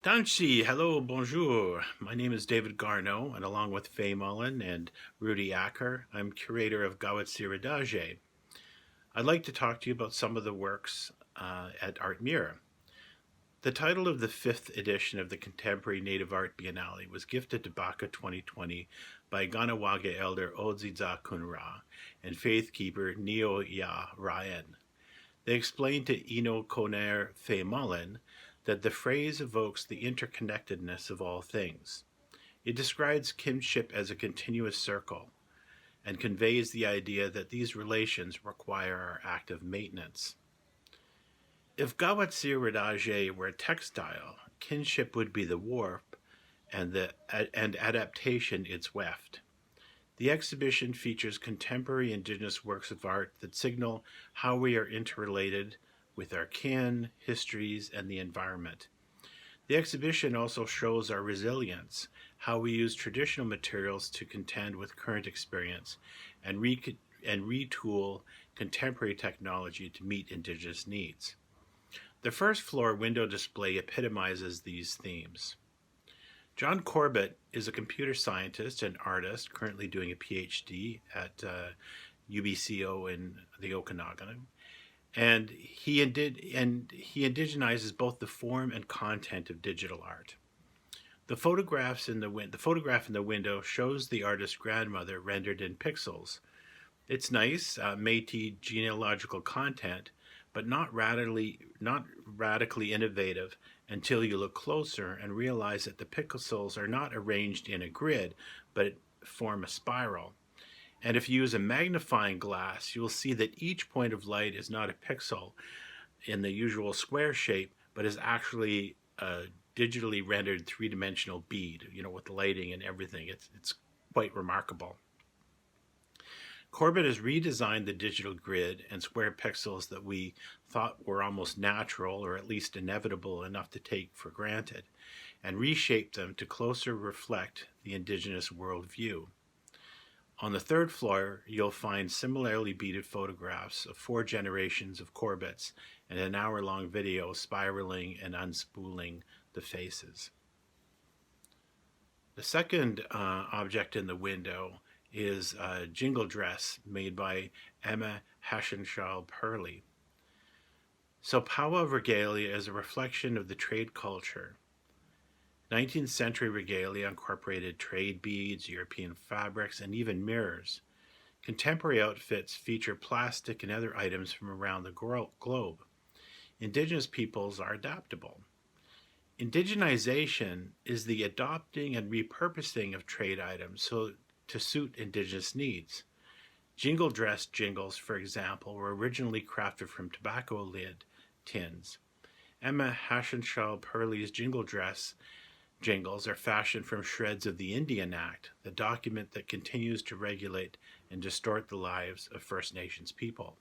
Danshi, hello, bonjour. My name is David Garneau, and along with Faye Mullen and Rudi aker, I'm curator of Kahwatsiretátie. I'd like to talk to you about some of the works at Art Mira. The title of the 5th edition of the Contemporary Native Art Biennale was gifted to BACA 2020 by Ganawage elder Odzidza Kunra and faith keeper Neo Ya Ryan. They explained to Ino Koner Faye Mullen that the phrase evokes the interconnectedness of all things. It describes kinship as a continuous circle and conveys the idea that these relations require our active maintenance. If Kahwatsiretátie were a textile, kinship would be the warp and adaptation its weft. The exhibition features contemporary Indigenous works of art that signal how we are interrelated with our kin, histories, and the environment. The exhibition also shows our resilience, how we use traditional materials to contend with current experience and retool contemporary technology to meet Indigenous needs. The first floor window display epitomizes these themes. John Corbett is a computer scientist and artist currently doing a PhD at UBCO in the Okanagan. And he indigenizes both the form and content of digital art. The photograph in the window shows the artist's grandmother rendered in pixels. It's nice, Métis genealogical content, but not radically innovative until you look closer and realize that the pixels are not arranged in a grid, but form a spiral. And if you use a magnifying glass, you'll see that each point of light is not a pixel in the usual square shape, but is actually a digitally rendered three-dimensional bead, with the lighting and everything. It's quite remarkable. Corbett has redesigned the digital grid and square pixels that we thought were almost natural or at least inevitable enough to take for granted, and reshaped them to closer reflect the Indigenous worldview. On the third floor, you'll find similarly beaded photographs of 4 generations of Corbetts and an hour-long video spiraling and unspooling the faces. The second object in the window is a jingle dress made by Emma Hassencahl-Perley. So Pawa regalia is a reflection of the trade culture. 19th century regalia incorporated trade beads, European fabrics, and even mirrors. Contemporary outfits feature plastic and other items from around the globe. Indigenous peoples are adaptable. Indigenization is the adopting and repurposing of trade items to suit Indigenous needs. Jingle dress jingles, for example, were originally crafted from tobacco lid tins. Emma Hassencahl-Perley's jingle dress jingles are fashioned from shreds of the Indian Act, the document that continues to regulate and distort the lives of First Nations people.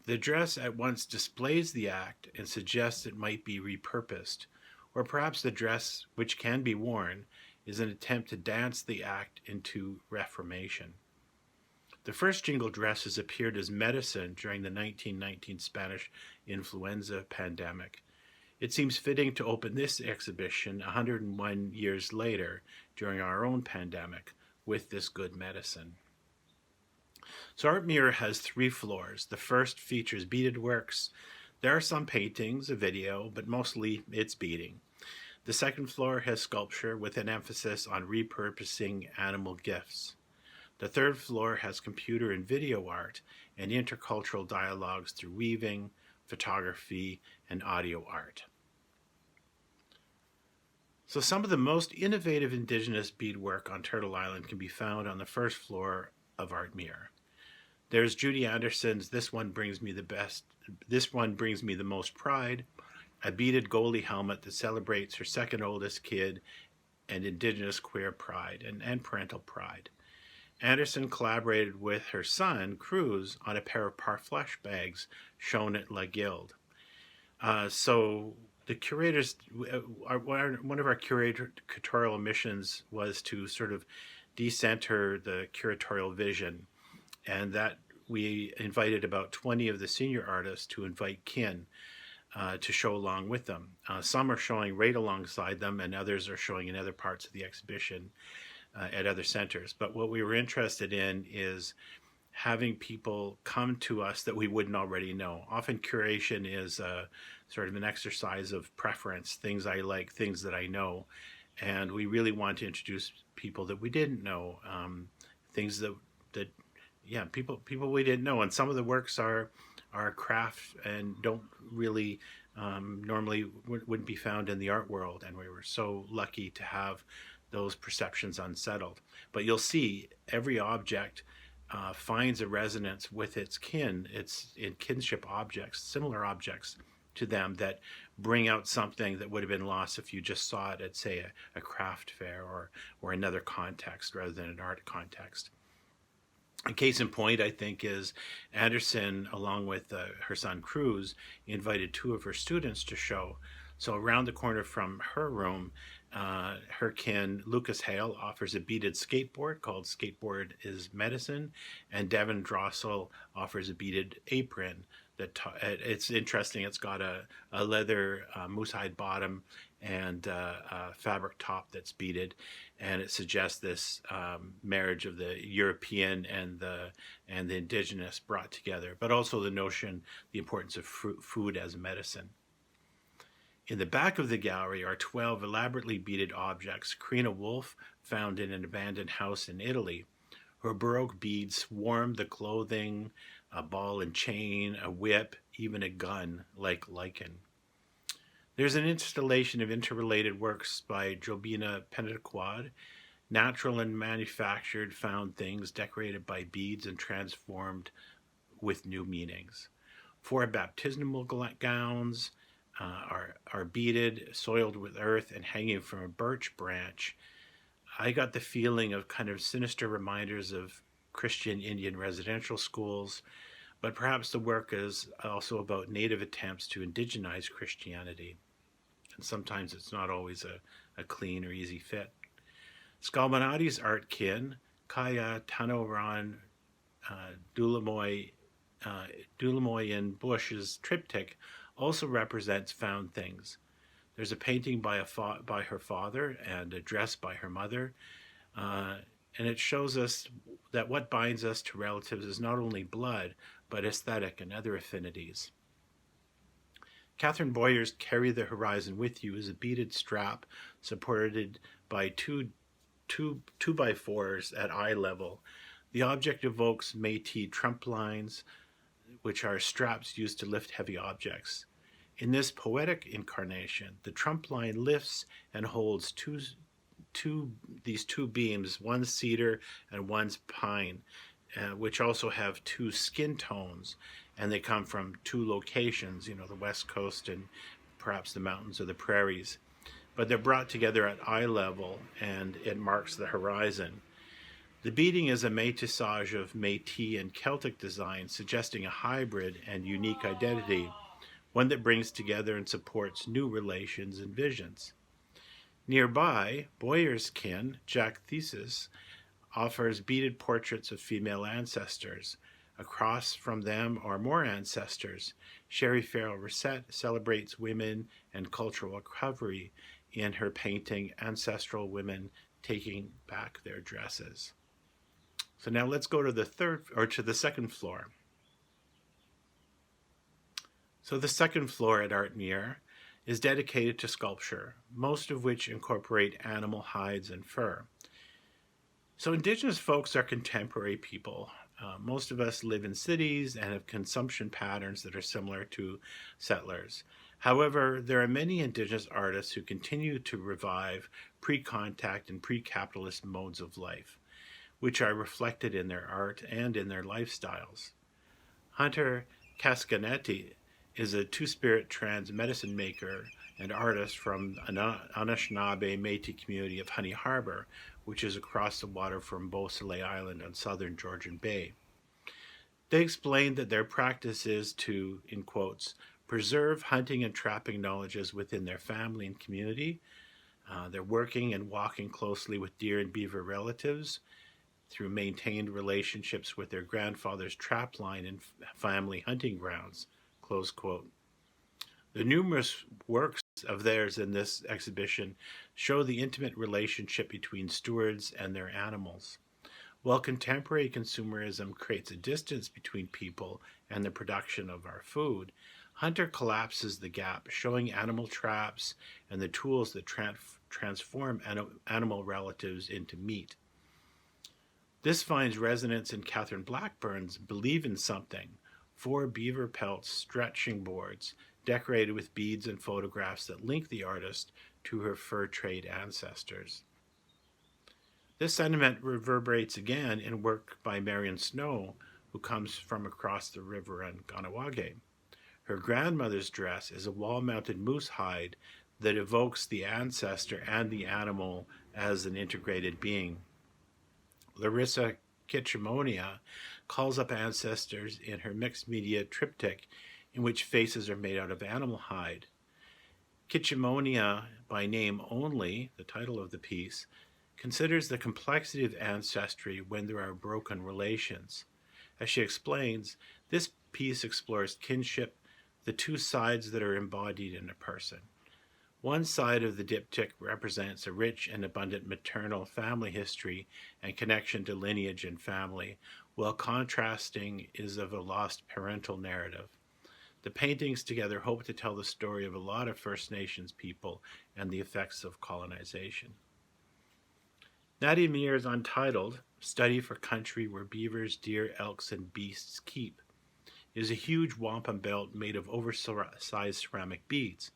The dress at once displays the act and suggests it might be repurposed, or perhaps the dress, which can be worn, is an attempt to dance the act into reformation. The first jingle dresses appeared as medicine during the 1919 Spanish influenza pandemic. It seems fitting to open this exhibition 101 years later during our own pandemic with this good medicine. So Art Mira has 3 floors. The first features beaded works. There are some paintings, a video, but mostly it's beading. The second floor has sculpture with an emphasis on repurposing animal gifts. The third floor has computer and video art and intercultural dialogues through weaving, photography, and audio art. So some of the most innovative Indigenous beadwork on Turtle Island can be found on the first floor of Art Mira. There's Judy Anderson's This One Brings Me the Most Pride, a beaded goalie helmet that celebrates her second oldest kid and Indigenous queer pride and parental pride. Anderson collaborated with her son, Cruz, on a pair of parfleche bags shown at La Guilde. So the curators, one of our curatorial missions was to sort of decenter the curatorial vision, and that we invited about 20 of the senior artists to invite kin. to show along with them. Some are showing right alongside them, and others are showing in other parts of the exhibition at other centers. But what we were interested in is having people come to us that we wouldn't already know. Often curation is sort of an exercise of preference, things I like, things that I know. And we really want to introduce people that we didn't know, things that people we didn't know. And some of the works are craft and don't really normally wouldn't be found in the art world. And we were so lucky to have those perceptions unsettled. But you'll see every object finds a resonance with its kin. It's in kinship objects, similar objects to them that bring out something that would have been lost if you just saw it at, say, a craft fair or another context rather than an art context. A case in point, I think, is Anderson, along with her son Cruz, invited two of her students to show. So around the corner from her room, her kin, Lucas Hale, offers a beaded skateboard called Skateboard is Medicine, and Devin Drossel offers a beaded apron. It's interesting. It's got a leather moose hide bottom and a fabric top that's beaded, and it suggests this marriage of the European and the indigenous brought together, but also the importance of food as medicine. In the back of the gallery are 12 elaborately beaded objects Karina Wolf found in an abandoned house in Italy. Her Baroque beads swarm the clothing, a ball and chain, a whip, even a gun like lichen. There's an installation of interrelated works by Jobina Pentecoid, natural and manufactured found things decorated by beads and transformed with new meanings. 4 baptismal gowns are beaded, soiled with earth, and hanging from a birch branch. I got the feeling of kind of sinister reminders of Christian Indian residential schools, but perhaps the work is also about native attempts to indigenize Christianity. And sometimes it's not always a clean or easy fit. Skalmanati's art kin, Kaia'tanó Ron Dulamoy in Bush's triptych, also represents found things. There's a painting by her father and a dress by her mother, and it shows us that what binds us to relatives is not only blood, but aesthetic and other affinities. Catherine Boyer's Carry the Horizon With You is a beaded strap supported by two 2x4s at eye level. The object evokes Métis trump lines, which are straps used to lift heavy objects. In this poetic incarnation, the trump line lifts and holds these two beams, one's cedar and one's pine, which also have 2 skin tones, and they come from 2 locations, the West Coast and perhaps the mountains or the prairies. But they're brought together at eye level, and it marks the horizon. The beading is a métissage of Métis and Celtic design, suggesting a hybrid and unique identity, one that brings together and supports new relations and visions. Nearby, Boyer's kin, Jack Thesis, offers beaded portraits of female ancestors. Across from them are more ancestors. Sherry Farrell Reset celebrates women and cultural recovery in her painting Ancestral Women Taking Back Their Dresses. So now let's go to the second floor. So the second floor at Art Muir is dedicated to sculpture, most of which incorporate animal hides and fur. So Indigenous folks are contemporary people. Most of us live in cities and have consumption patterns that are similar to settlers. However, there are many Indigenous artists who continue to revive pre-contact and pre-capitalist modes of life, which are reflected in their art and in their lifestyles. Hunter Cascagnette is a two-spirit trans medicine maker and artist from Anishinaabe Métis community of Honey Harbor, which is across the water from Beau Soleil Island on southern Georgian Bay. They explained that their practice is to, in quotes, preserve hunting and trapping knowledges within their family and community. They're working and walking closely with deer and beaver relatives through maintained relationships with their grandfather's trap line and family hunting grounds, close quote. The numerous works of theirs in this exhibition show the intimate relationship between stewards and their animals. While contemporary consumerism creates a distance between people and the production of our food, Hunter collapses the gap, showing animal traps and the tools that transform animal relatives into meat. This finds resonance in Catherine Blackburn's Believe in Something, 4 beaver pelts stretching boards decorated with beads and photographs that link the artist to her fur trade ancestors. This sentiment reverberates again in work by Marion Snow, who comes from across the river in Kahnawake. Her grandmother's dress is a wall-mounted moose hide that evokes the ancestor and the animal as an integrated being. Larissa Kitchemonia calls up ancestors in her mixed media triptych in which faces are made out of animal hide. Kitchemonia, by name only, the title of the piece, considers the complexity of ancestry when there are broken relations. As she explains, this piece explores kinship, the 2 sides that are embodied in a person. One side of the diptych represents a rich and abundant maternal family history and connection to lineage and family, while contrasting is of a lost parental narrative. The paintings together hope to tell the story of a lot of First Nations people and the effects of colonization. Nadia Meier's Untitled, Study for Country Where Beavers, Deer, Elks, and Beasts Keep, is a huge wampum belt made of oversized ceramic beads.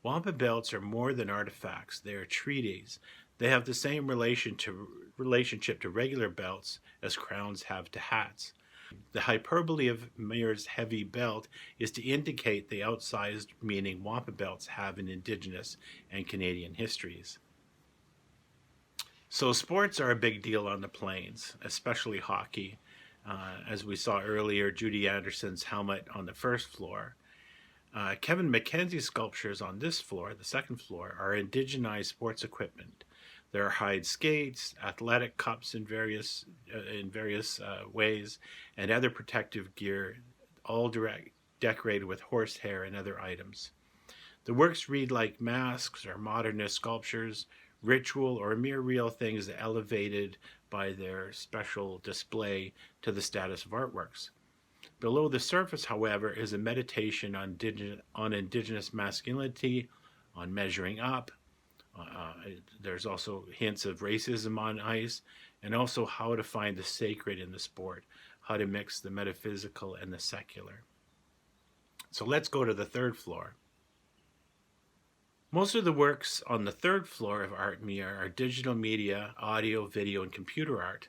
Wampum belts are more than artifacts, they are treaties. They have the same relationship to regular belts as crowns have to hats. The hyperbole of Meier's heavy belt is to indicate the outsized meaning wampum belts have in Indigenous and Canadian histories. So sports are a big deal on the plains, especially hockey. As we saw earlier, Judy Anderson's helmet on the first floor. Kevin McKenzie's sculptures on this floor, the second floor, are indigenized sports equipment. There are hide skates, athletic cups in various ways, and other protective gear, all decorated with horsehair and other items. The works read like masks or modernist sculptures, ritual or mere real things elevated by their special display to the status of artworks. Below the surface, however, is a meditation on Indigenous masculinity, on measuring up. There's also hints of racism on ice, and also how to find the sacred in the sport, how to mix the metaphysical and the secular. So let's go to the third floor. Most of the works on the third floor of Art Meier are digital media, audio, video, and computer art,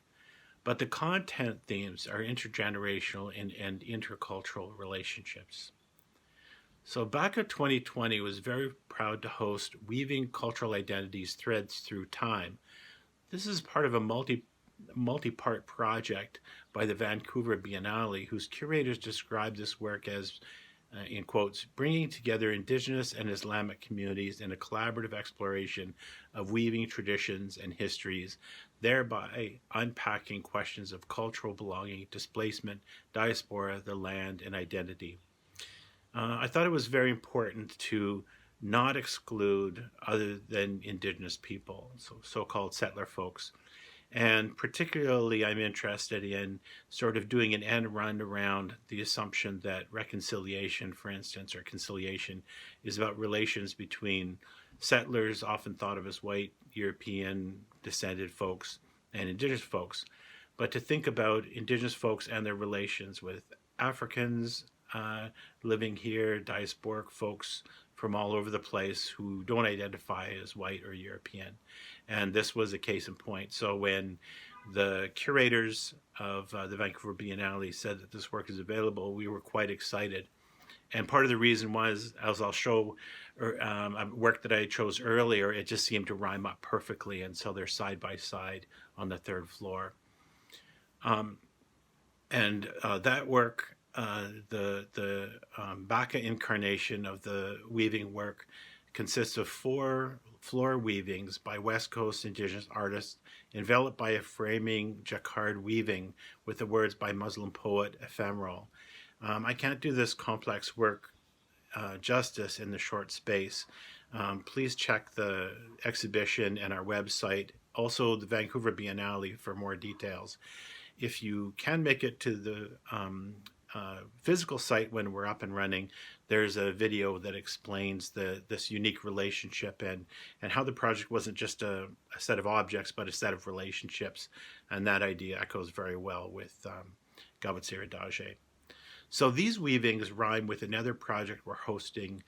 but the content themes are intergenerational and intercultural relationships. So BACA 2020 was very proud to host Weaving Cultural Identities Threads Through Time. This is part of a multi-part project by the Vancouver Biennale, whose curators describe this work as, in quotes, bringing together Indigenous and Islamic communities in a collaborative exploration of weaving traditions and histories, thereby unpacking questions of cultural belonging, displacement, diaspora, the land, and identity. I thought it was very important to not exclude other than Indigenous people, so-called settler folks. And particularly, I'm interested in sort of doing an end run around the assumption that reconciliation, for instance, or conciliation is about relations between settlers, often thought of as white, European descended folks, and Indigenous folks, but to think about Indigenous folks and their relations with Africans living here, diasporic folks from all over the place who don't identify as white or European. And this was a case in point. So when the curators of the Vancouver Biennale said that this work is available, we were quite excited. And part of the reason was, as I'll show, a work that I chose earlier, it just seemed to rhyme up perfectly, and so they're side by side on the third floor. That work, the BACA incarnation of the weaving work, consists of 4 floor weavings by West Coast Indigenous artists, enveloped by a framing jacquard weaving with the words by Muslim poet Ephemeral. I can't do this complex work justice in the short space. Please check the exhibition and our website, also the Vancouver Biennale for more details. If you can make it to the physical site when we're up and running, there's a video that explains this unique relationship and how the project wasn't just a set of objects, but a set of relationships. And that idea echoes very well with Kahwatsiretátie. So these weavings rhyme with another project we're hosting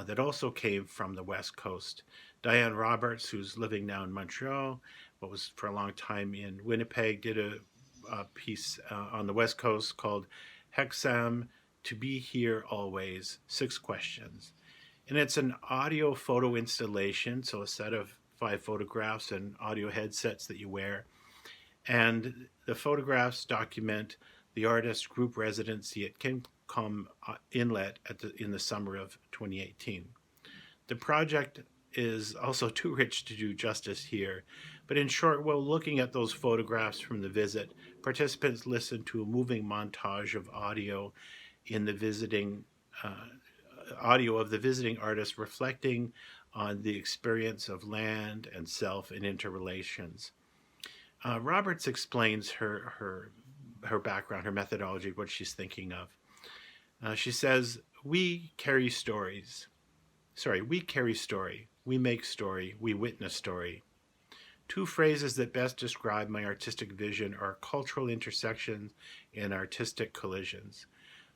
that also came from the West Coast. Diane Roberts, who's living now in Montreal, but was for a long time in Winnipeg, did a piece on the West Coast called Hexam, To Be Here Always, 6 Questions. And it's an audio photo installation, so a set of 5 photographs and audio headsets that you wear. And the photographs document the artist's group residency at Kincom Inlet in the summer of 2018. The project is also too rich to do justice here, but in short, while looking at those photographs from the visit, participants listened to a moving montage of audio in the visiting audio of the visiting artist reflecting on the experience of land and self and interrelations. Roberts explains her background, her methodology, what she's thinking of. She says, we carry story, we make story, we witness story. 2 phrases that best describe my artistic vision are cultural intersections and artistic collisions.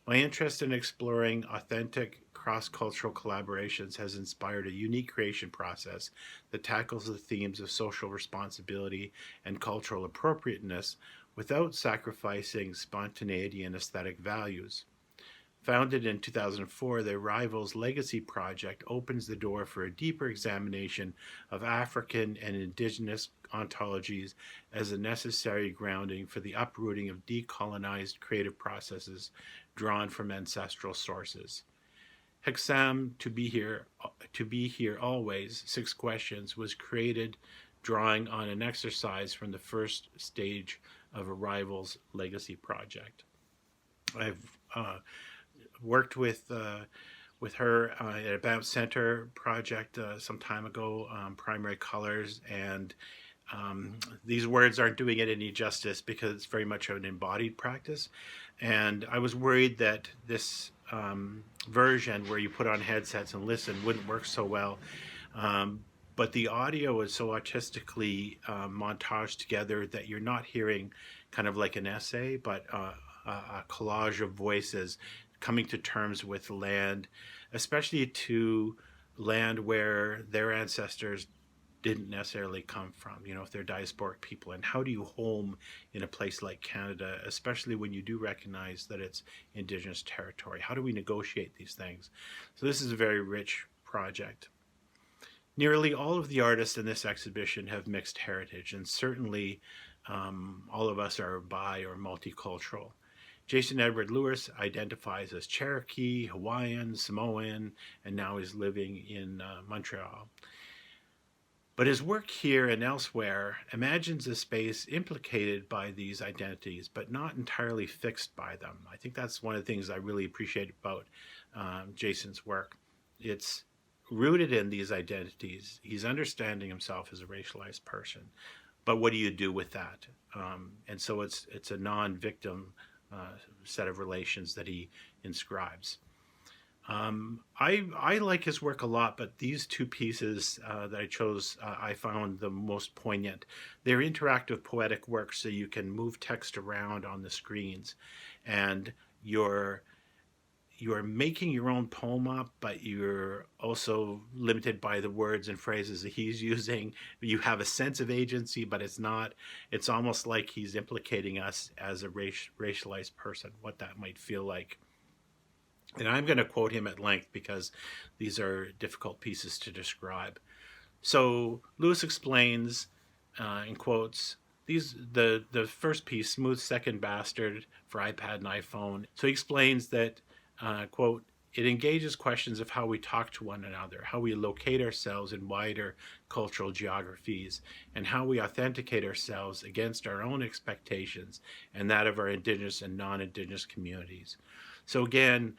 My interest in exploring authentic cross-cultural collaborations has inspired a unique creation process that tackles the themes of social responsibility and cultural appropriateness without sacrificing spontaneity and aesthetic values. Founded in 2004, the Rivals Legacy Project opens the door for a deeper examination of African and Indigenous ontologies as a necessary grounding for the uprooting of decolonized creative processes drawn from ancestral sources. Hexam, To Be Here Always, 6 Questions, was created drawing on an exercise from the first stage of a Rivals Legacy Project. I've worked with her at a Bounce Center project some time ago, Primary Colors, and these words aren't doing it any justice because it's very much an embodied practice. And I was worried that this version where you put on headsets and listen wouldn't work so well. But the audio is so artistically montaged together that you're not hearing kind of like an essay, but a collage of voices coming to terms with land, especially to land where their ancestors didn't necessarily come from, if they're diasporic people. And how do you home in a place like Canada, especially when you do recognize that it's Indigenous territory? How do we negotiate these things? So this is a very rich project. Nearly all of the artists in this exhibition have mixed heritage, and certainly all of us are bi or multicultural. Jason Edward Lewis identifies as Cherokee, Hawaiian, Samoan, and now is living in Montreal. But his work here and elsewhere imagines a space implicated by these identities, but not entirely fixed by them. I think that's one of the things I really appreciate about Jason's work. It's rooted in these identities. He's understanding himself as a racialized person, but what do you do with that? And so it's a non-victim set of relations that he inscribes. I like his work a lot, but these 2 pieces that I chose, I found the most poignant. They're interactive poetic works, so you can move text around on the screens, and you're making your own poem up, but you're also limited by the words and phrases that he's using. You have a sense of agency, but it's almost like he's implicating us as a racialized person, what that might feel like. And I'm going to quote him at length because these are difficult pieces to describe. So Lewis explains, in quotes, the first piece, Smooth Second Bastard for iPad and iPhone. So he explains that, quote, it engages questions of how we talk to one another, how we locate ourselves in wider cultural geographies, and how we authenticate ourselves against our own expectations and that of our Indigenous and non-Indigenous communities. So again,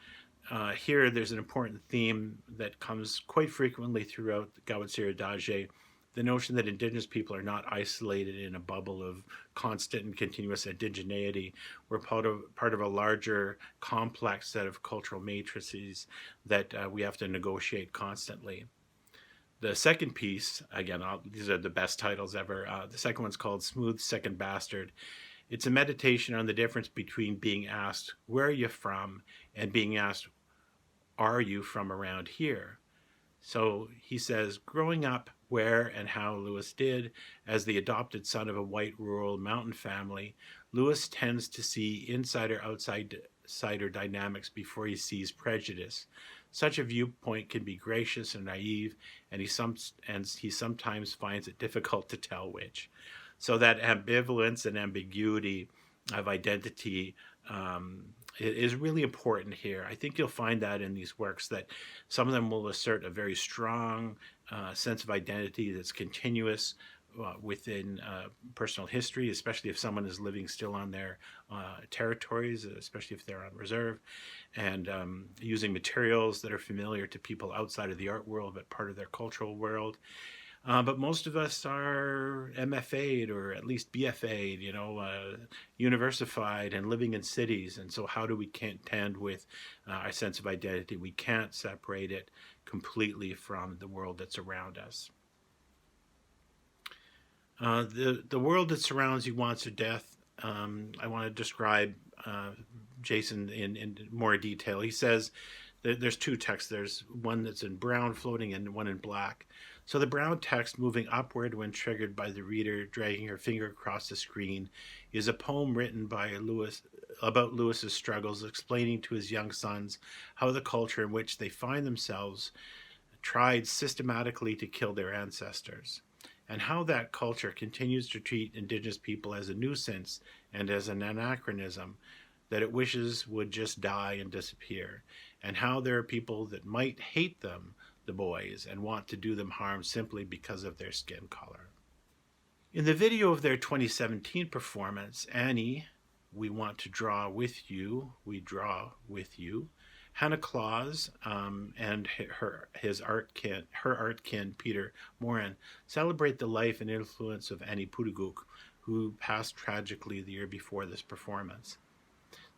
Here, there's an important theme that comes quite frequently throughout Kahwatsiretátie, the notion that Indigenous people are not isolated in a bubble of constant and continuous indigeneity. We're part of a larger, complex set of cultural matrices that we have to negotiate constantly. The second piece, again, these are the best titles ever. The second one's called Smooth Second Bastard. It's a meditation on the difference between being asked, where are you from, and being asked, are you from around here? So he says, growing up where and how Lewis did, as the adopted son of a white rural mountain family, Lewis tends to see insider-outsider dynamics before he sees prejudice. Such a viewpoint can be gracious and naive, and he sometimes finds it difficult to tell which. So that ambivalence and ambiguity of identity is really important here. I think you'll find that in these works, that some of them will assert a very strong sense of identity that's continuous within personal history, especially if someone is living still on their territories, especially if they're on reserve, and using materials that are familiar to people outside of the art world but part of their cultural world. But most of us are MFA'd or at least BFA'd, universified and living in cities. And so how do we contend with our sense of identity? We can't separate it completely from the world that's around us. The world that surrounds you wants to death. I want to describe Jason in more detail. He says there's two texts. There's one that's in brown floating and one in black. So the brown text, moving upward when triggered by the reader dragging her finger across the screen, is a poem written by Lewis about Lewis's struggles, explaining to his young sons how the culture in which they find themselves tried systematically to kill their ancestors, and how that culture continues to treat Indigenous people as a nuisance and as an anachronism that it wishes would just die and disappear, and how there are people that might hate them, the boys, and want to do them harm simply because of their skin color. In the video of their 2017 performance, Annie, We Want to Draw With You, We Draw With You, Hannah Claus and her art kin, Peter Moran, celebrate the life and influence of Annie Puduguk, who passed tragically the year before this performance.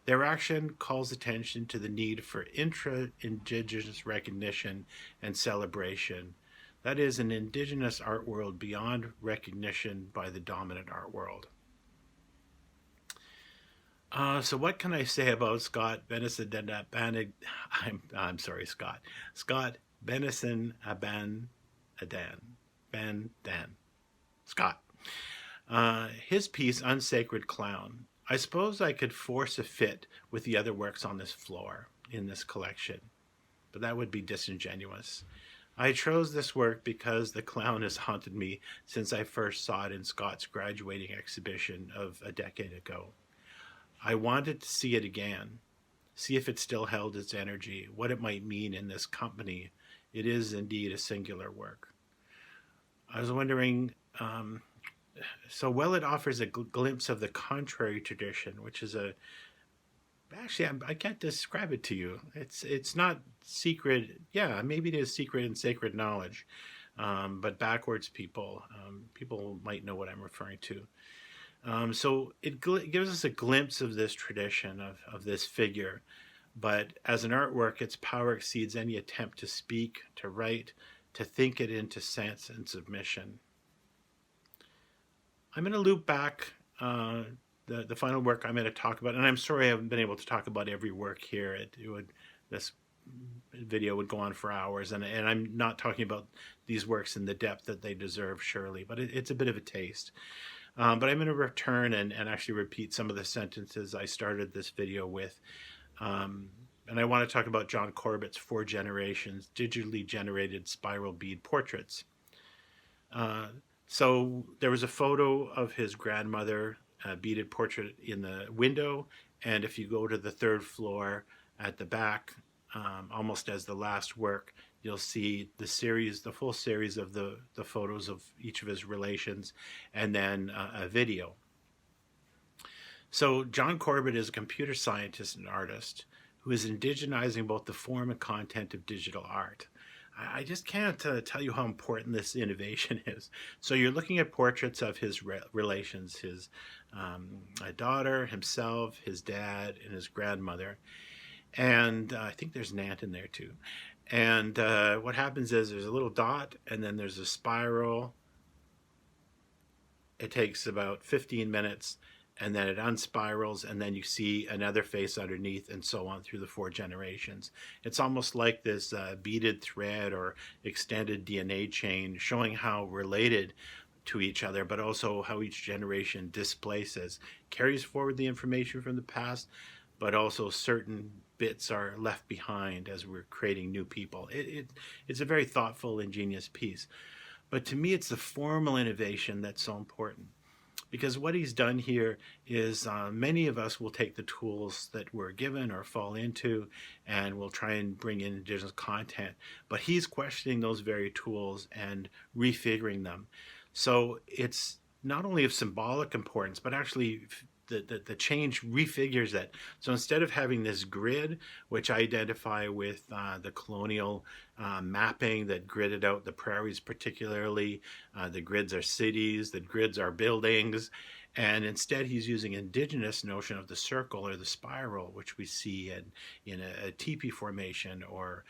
Their action calls attention to the need for intra-Indigenous recognition and celebration. That is, an Indigenous art world beyond recognition by the dominant art world. So what can I say about Scott Benesiinaabandan? I'm sorry, Scott. Scott Benesiinaabandan. Scott. His piece, Unsacred Clown. I suppose I could force a fit with the other works on this floor in this collection, but that would be disingenuous. I chose this work because the clown has haunted me since I first saw it in Scott's graduating exhibition of a decade ago. I wanted to see it again, see if it still held its energy, what it might mean in this company. It is indeed a singular work. I was wondering, so while it offers a glimpse of the contrary tradition, which is actually, I can't describe it to you. It's not secret. Yeah, maybe it is secret and sacred knowledge, but backwards people might know what I'm referring to. So it gives us a glimpse of this tradition, of this figure, but as an artwork, its power exceeds any attempt to speak, to write, to think it into sense and submission. I'm going to loop back the final work I'm going to talk about, and I'm sorry I haven't been able to talk about every work here. This video would go on for hours, and I'm not talking about these works in the depth that they deserve, surely, but it's a bit of a taste. But I'm going to return and actually repeat some of the sentences I started this video with. And I want to talk about John Corbett's 4 Generations digitally generated spiral bead portraits. So there was a photo of his grandmother, a beaded portrait in the window, and if you go to the 3rd floor at the back, almost as the last work, you'll see the full series of the photos of each of his relations, and then a video. So John Corbett is a computer scientist and artist who is indigenizing both the form and content of digital art. I just can't tell you how important this innovation is. So you're looking at portraits of his relations, his daughter, himself, his dad, and his grandmother. And I think there's an aunt in there too. And what happens is there's a little dot, and then there's a spiral. It takes about 15 minutes, and then it unspirals, and then you see another face underneath, and so on through the 4 generations. It's almost like this beaded thread or extended DNA chain showing how related to each other, but also how each generation displaces, carries forward the information from the past, but also certain bits are left behind as we're creating new people. It's a very thoughtful, ingenious piece. But to me, it's the formal innovation that's so important. Because what he's done here is many of us will take the tools that we're given or fall into, and we'll try and bring in Indigenous content. But he's questioning those very tools and refiguring them. So it's not only of symbolic importance, but actually the change refigures it. So instead of having this grid, which I identify with the colonial mapping that gridded out the prairies particularly, the grids are cities, the grids are buildings, and instead he's using Indigenous notion of the circle or the spiral, which we see in a teepee formation or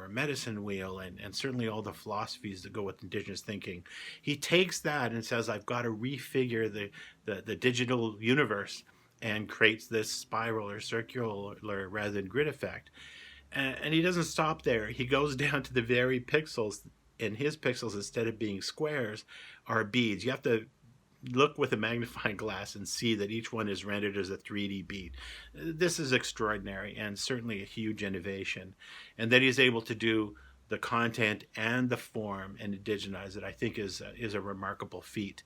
medicine wheel, and certainly all the philosophies that go with Indigenous thinking. He takes that and says, I've got to refigure the digital universe, and creates this spiral or circular rather than grid effect. And he doesn't stop there. He goes down to the very pixels, and his pixels, instead of being squares, are beads. You have to look with a magnifying glass and see that each one is rendered as a 3D bead. This is extraordinary and certainly a huge innovation. And then he's able to do the content and the form and indigenize it, I think is a remarkable feat.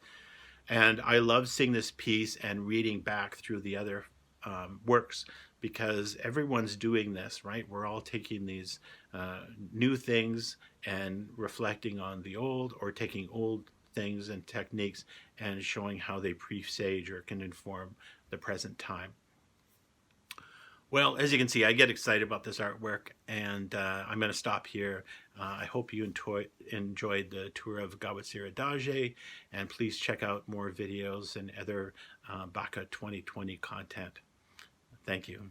And I love seeing this piece and reading back through the other works, because everyone's doing this, right? We're all taking these new things and reflecting on the old, or taking old things and techniques and showing how they presage or can inform the present time. Well, as you can see, I get excited about this artwork, and I'm going to stop here. I hope you enjoyed the tour of Kahwatsiretátie, and please check out more videos and other BACA 2020 content. Thank you.